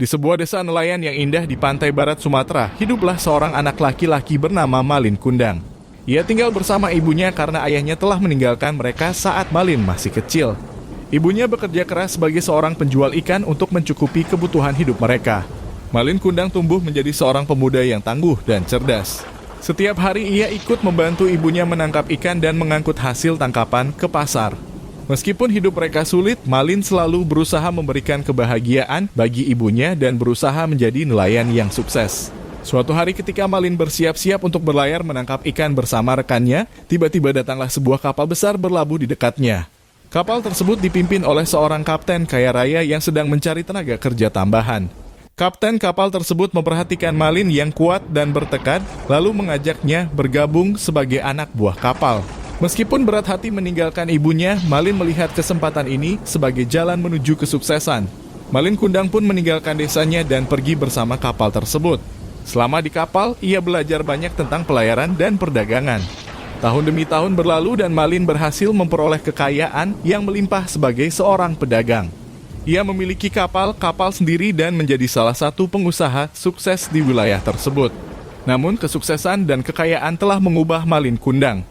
Di sebuah desa nelayan yang indah di pantai barat Sumatera, hiduplah seorang anak laki-laki bernama Malin Kundang. Ia tinggal bersama ibunya karena ayahnya telah meninggalkan mereka saat Malin masih kecil. Ibunya bekerja keras sebagai seorang penjual ikan untuk mencukupi kebutuhan hidup mereka. Malin Kundang tumbuh menjadi seorang pemuda yang tangguh dan cerdas. Setiap hari ia ikut membantu ibunya menangkap ikan dan mengangkut hasil tangkapan ke pasar. Meskipun hidup mereka sulit, Malin selalu berusaha memberikan kebahagiaan bagi ibunya dan berusaha menjadi nelayan yang sukses. Suatu hari ketika Malin bersiap-siap untuk berlayar menangkap ikan bersama rekannya, tiba-tiba datanglah sebuah kapal besar berlabuh di dekatnya. Kapal tersebut dipimpin oleh seorang kapten kaya raya yang sedang mencari tenaga kerja tambahan. Kapten kapal tersebut memperhatikan Malin yang kuat dan bertekad, lalu mengajaknya bergabung sebagai anak buah kapal. Meskipun berat hati meninggalkan ibunya, Malin melihat kesempatan ini sebagai jalan menuju kesuksesan. Malin Kundang pun meninggalkan desanya dan pergi bersama kapal tersebut. Selama di kapal, ia belajar banyak tentang pelayaran dan perdagangan. Tahun demi tahun berlalu dan Malin berhasil memperoleh kekayaan yang melimpah sebagai seorang pedagang. Ia memiliki kapal sendiri dan menjadi salah satu pengusaha sukses di wilayah tersebut. Namun kesuksesan dan kekayaan telah mengubah Malin Kundang.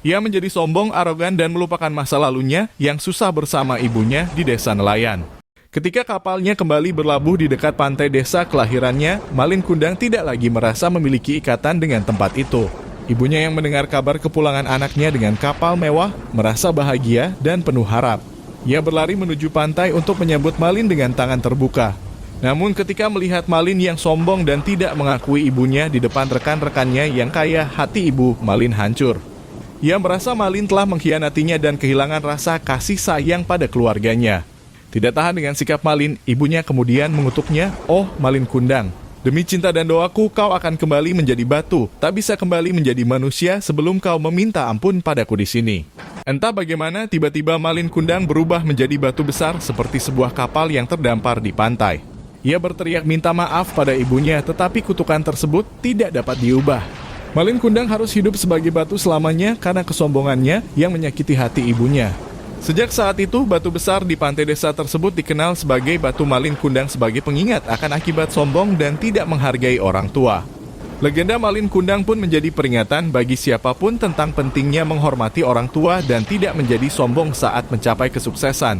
Ia menjadi sombong, arogan, dan melupakan masa lalunya yang susah bersama ibunya di desa nelayan. Ketika kapalnya kembali berlabuh di dekat pantai desa kelahirannya, Malin Kundang tidak lagi merasa memiliki ikatan dengan tempat itu. Ibunya yang mendengar kabar kepulangan anaknya dengan kapal mewah, merasa bahagia dan penuh harap. Ia berlari menuju pantai untuk menyambut Malin dengan tangan terbuka. Namun ketika melihat Malin yang sombong dan tidak mengakui ibunya di depan rekan-rekannya yang kaya, hati ibu Malin hancur. Ia merasa Malin telah mengkhianatinya dan kehilangan rasa kasih sayang pada keluarganya. Tidak tahan dengan sikap Malin, ibunya kemudian mengutuknya, "Oh Malin Kundang, demi cinta dan doaku kau akan kembali menjadi batu, tak bisa kembali menjadi manusia sebelum kau meminta ampun padaku di sini." Entah bagaimana tiba-tiba Malin Kundang berubah menjadi batu besar seperti sebuah kapal yang terdampar di pantai. Ia berteriak minta maaf pada ibunya, tetapi kutukan tersebut tidak dapat diubah. Malin Kundang harus hidup sebagai batu selamanya karena kesombongannya yang menyakiti hati ibunya. Sejak saat itu, batu besar di pantai desa tersebut dikenal sebagai batu Malin Kundang sebagai pengingat akan akibat sombong dan tidak menghargai orang tua. Legenda Malin Kundang pun menjadi peringatan bagi siapapun tentang pentingnya menghormati orang tua dan tidak menjadi sombong saat mencapai kesuksesan.